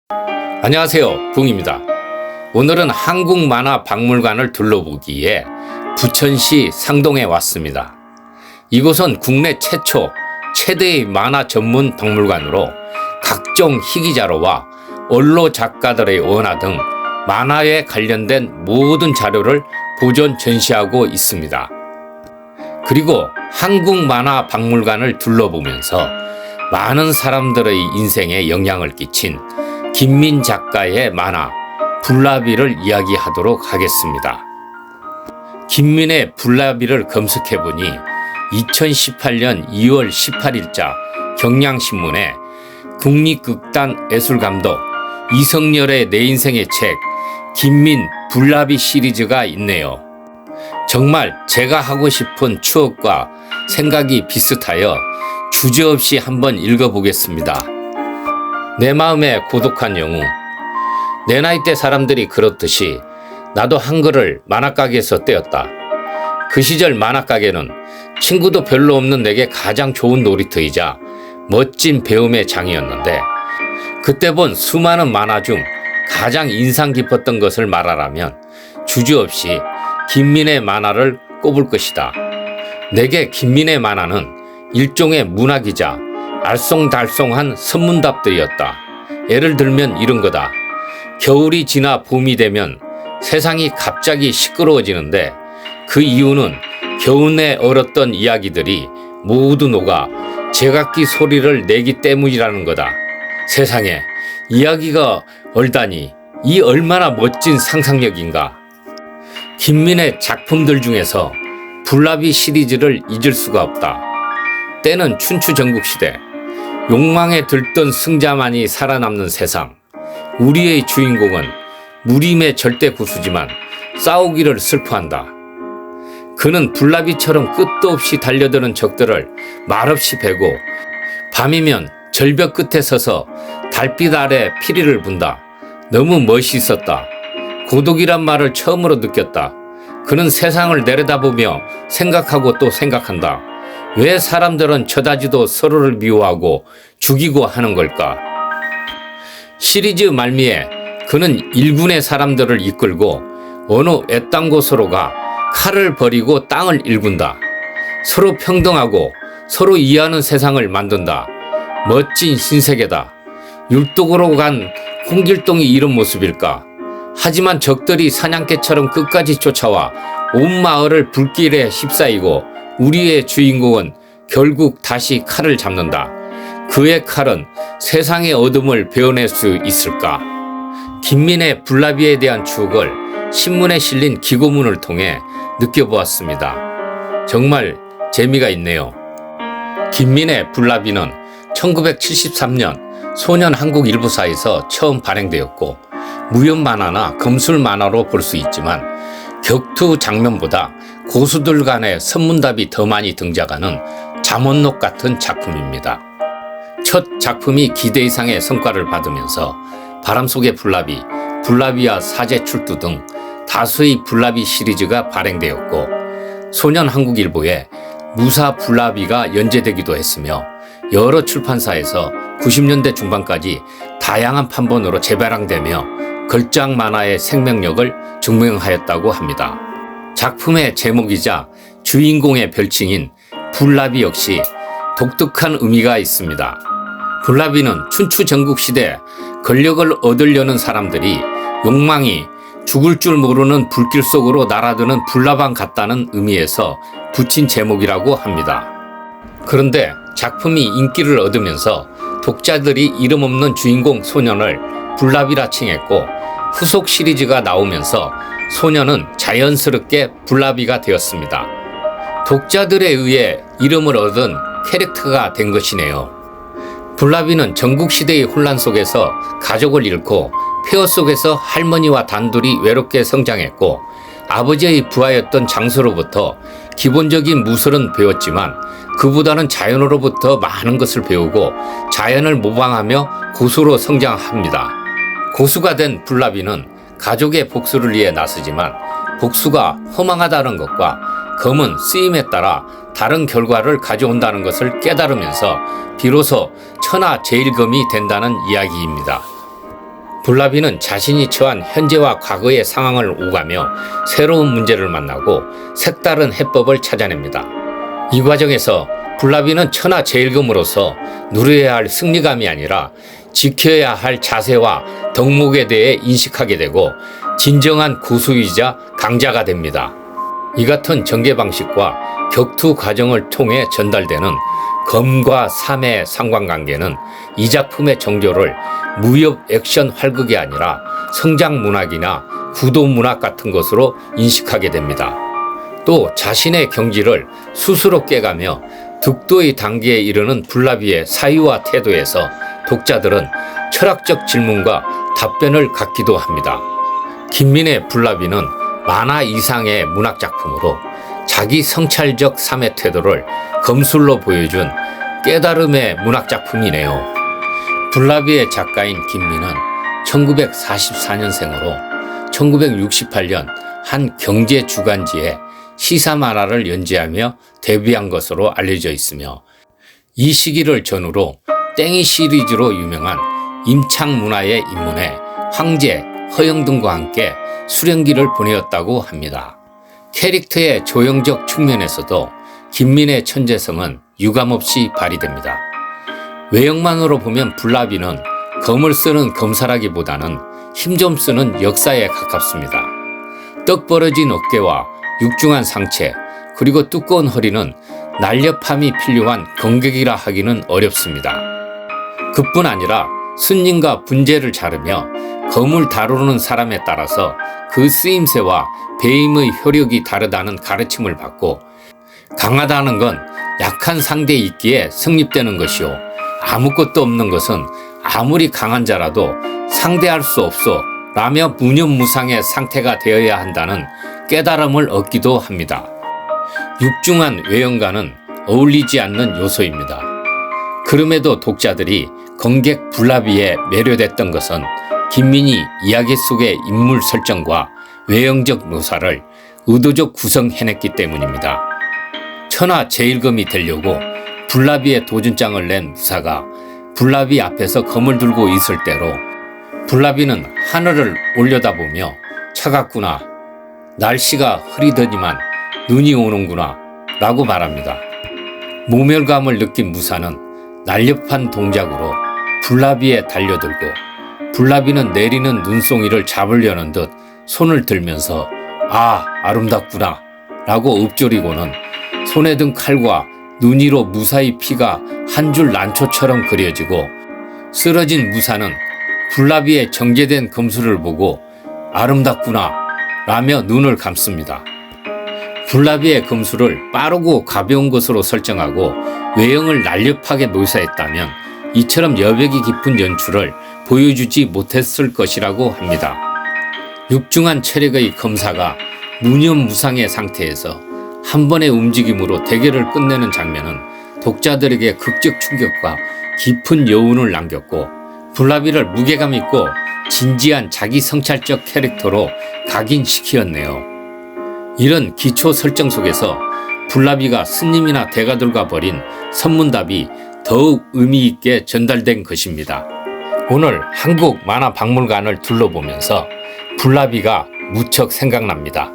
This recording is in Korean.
안녕하세요, 붕입니다. 오늘은 한국만화박물관을 둘러보기 위해 부천시 상동에 왔습니다. 이곳은 국내 최대의 만화 전문 박물관으로 각종 희귀자료와 원로 작가들의 원화 등 만화에 관련된 모든 자료를 보존 전시하고 있습니다. 그리고 한국만화박물관을 둘러보면서 많은 사람들의 인생에 영향을 끼친 김민 작가의 만화 불나비를 이야기하도록 하겠습니다. 김민의 불나비를 검색해보니 2018년 2월 18일자 경향신문에 국립극단 예술감독 이성열의 내 인생의 책 김민 불나비 시리즈가 있네요. 정말 제가 하고 싶은 추억과 생각이 비슷하여 주저없이 한번 읽어보겠습니다. 내 마음의 고독한 영웅. 내 나이대 사람들이 그렇듯이 나도 한글을 만화가게에서 떼었다. 그 시절 만화가게는 친구도 별로 없는 내게 가장 좋은 놀이터이자 멋진 배움의 장이었는데, 그때 본 수많은 만화 중 가장 인상 깊었던 것을 말하라면 주저없이 김민의 만화를 꼽을 것이다. 내게 김민의 만화는 일종의 문학이자 알쏭달쏭한 선문답들이었다. 예를 들면 이런 거다. 겨울이 지나 봄이 되면 세상이 갑자기 시끄러워지는데 그 이유는 겨우내 얼었던 이야기들이 모두 녹아 제각기 소리를 내기 때문이라는 거다. 세상에 이야기가 얼다니 이 얼마나 멋진 상상력인가. 김민의 작품들 중에서 불나비 시리즈를 잊을 수가 없다. 때는 춘추전국시대. 욕망에 들뜬 승자만이 살아남는 세상. 우리의 주인공은 무림의 절대 고수지만 싸우기를 슬퍼한다. 그는 불나비처럼 끝도 없이 달려드는 적들을 말없이 베고 밤이면 절벽 끝에 서서 달빛 아래 피리를 분다. 너무 멋있었다. 고독이란 말을 처음으로 느꼈다. 그는 세상을 내려다보며 생각하고 또 생각한다. 왜 사람들은 쳐다지도 서로를 미워하고 죽이고 하는 걸까? 시리즈 말미에 그는 일군의 사람들을 이끌고 어느 애딴 곳으로 가 칼을 버리고 땅을 일군다. 서로 평등하고 서로 이해하는 세상을 만든다. 멋진 신세계다. 율독으로 간 홍길동이 이런 모습일까? 하지만 적들이 사냥개처럼 끝까지 쫓아와 온 마을을 불길에 휩싸이고 우리의 주인공은 결국 다시 칼을 잡는다. 그의 칼은 세상의 어둠을 베어낼 수 있을까? 김민의 불나비에 대한 추억을 신문에 실린 기고문을 통해 느껴보았습니다. 정말 재미가 있네요. 김민의 불나비는 1973년 소년 한국일보사에서 처음 발행되었고 무협 만화나 검술 만화로 볼 수 있지만 격투 장면보다 고수들 간의 선문답이 더 많이 등장하는 잠원록 같은 작품입니다. 첫 작품이 기대 이상의 성과를 받으면서 바람속의 불나비, 불나비와 사제출두 등 다수의 불나비 시리즈가 발행되었고 소년 한국일보에 무사 불나비가 연재되기도 했으며 여러 출판사에서 90년대 중반까지 다양한 판본으로 재발행되며 걸작 만화의 생명력을 증명하였다고 합니다. 작품의 제목이자 주인공의 별칭인 불나비 역시 독특한 의미가 있습니다. 불나비는 춘추전국시대 권력을 얻으려는 사람들이 욕망이 죽을 줄 모르는 불길 속으로 날아드는 불나방 같다는 의미에서 붙인 제목이라고 합니다. 그런데 작품이 인기를 얻으면서 독자들이 이름 없는 주인공 소년을 불나비라 칭했고 후속 시리즈가 나오면서 소년은 자연스럽게 불나비가 되었습니다. 독자들에 의해 이름을 얻은 캐릭터가 된 것이네요. 불나비는 전국시대의 혼란 속에서 가족을 잃고 폐허 속에서 할머니와 단둘이 외롭게 성장했고 아버지의 부하였던 장수로부터 기본적인 무술은 배웠지만 그보다는 자연으로부터 많은 것을 배우고 자연을 모방하며 고수로 성장합니다. 고수가 된 불나비는 가족의 복수를 위해 나서지만 복수가 허망하다는 것과 검은 쓰임에 따라 다른 결과를 가져온다는 것을 깨달으면서 비로소 천하 제일검이 된다는 이야기입니다. 불나비는 자신이 처한 현재와 과거의 상황을 오가며 새로운 문제를 만나고 색다른 해법을 찾아냅니다. 이 과정에서 불나비는 천하제일검으로서 누려야 할 승리감이 아니라 지켜야 할 자세와 덕목에 대해 인식하게 되고 진정한 고수이자 강자가 됩니다. 이 같은 전개 방식과 격투 과정을 통해 전달되는 검과 삼의 상관관계는 이 작품의 정조를 무협 액션 활극이 아니라 성장 문학이나 구도 문학 같은 것으로 인식하게 됩니다. 또 자신의 경지를 스스로 깨가며 득도의 단계에 이르는 불나비의 사유와 태도에서 독자들은 철학적 질문과 답변을 갖기도 합니다. 김민의 불나비는 만화 이상의 문학작품으로 자기 성찰적 삶의 태도를 검술로 보여준 깨달음의 문학작품이네요. 불나비의 작가인 김민은 1944년생으로 1968년 한 경제주간지에 시사만화를 연재하며 데뷔한 것으로 알려져 있으며 이 시기를 전후로 땡이 시리즈로 유명한 임창문화에 입문해 황제, 허영 등과 함께 수령기를 보내었다고 합니다. 캐릭터의 조형적 측면에서도 김민의 천재성은 유감없이 발휘됩니다. 외형만으로 보면 불나비는 검을 쓰는 검사라기보다는 힘 좀 쓰는 역사에 가깝습니다. 떡 벌어진 어깨와 육중한 상체 그리고 두꺼운 허리는 날렵함이 필요한 건객이라 하기는 어렵습니다. 그뿐 아니라 순림과 분재를 자르며 검을 다루는 사람에 따라서 그 쓰임새와 배임의 효력이 다르다는 가르침을 받고 강하다는 건 약한 상대에 있기에 성립되는 것이요 아무것도 없는 것은 아무리 강한 자라도 상대할 수 없어 라며 무념무상의 상태가 되어야 한다는 깨달음을 얻기도 합니다. 육중한 외형과는 어울리지 않는 요소입니다. 그럼에도 독자들이 건객 불나비에 매료됐던 것은 김민이 이야기 속의 인물 설정과 외형적 묘사를 의도적 구성해냈기 때문입니다. 천하 제일검이 되려고 불나비의 도준장을 낸 무사가 불나비 앞에서 검을 들고 있을 때로 불나비는 하늘을 올려다보며 차갑구나, 날씨가 흐리더니만 눈이 오는구나 라고 말합니다. 모멸감을 느낀 무사는 날렵한 동작으로 불나비에 달려들고 불나비는 내리는 눈송이를 잡으려는 듯 손을 들면서 아, 아름답구나 라고 읊조리고는 손에 든 칼과 눈이로 무사의 피가 한 줄 난초처럼 그려지고 쓰러진 무사는 불나비의 정제된 검술을 보고 아름답구나 라며 눈을 감습니다. 불나비의 검술을 빠르고 가벼운 것으로 설정하고 외형을 날렵하게 묘사했다면 이처럼 여백이 깊은 연출을 보여주지 못했을 것이라고 합니다. 육중한 체력의 검사가 무념무상의 상태에서 한 번의 움직임으로 대결을 끝내는 장면은 독자들에게 극적 충격과 깊은 여운을 남겼고 불나비를 무게감 있고 진지한 자기 성찰적 캐릭터로 각인시키었네요. 이런 기초 설정 속에서 불나비가 스님이나 대가들과 벌인 선문답이 더욱 의미 있게 전달된 것입니다. 오늘 한국 만화박물관을 둘러보면서 불나비가 무척 생각납니다.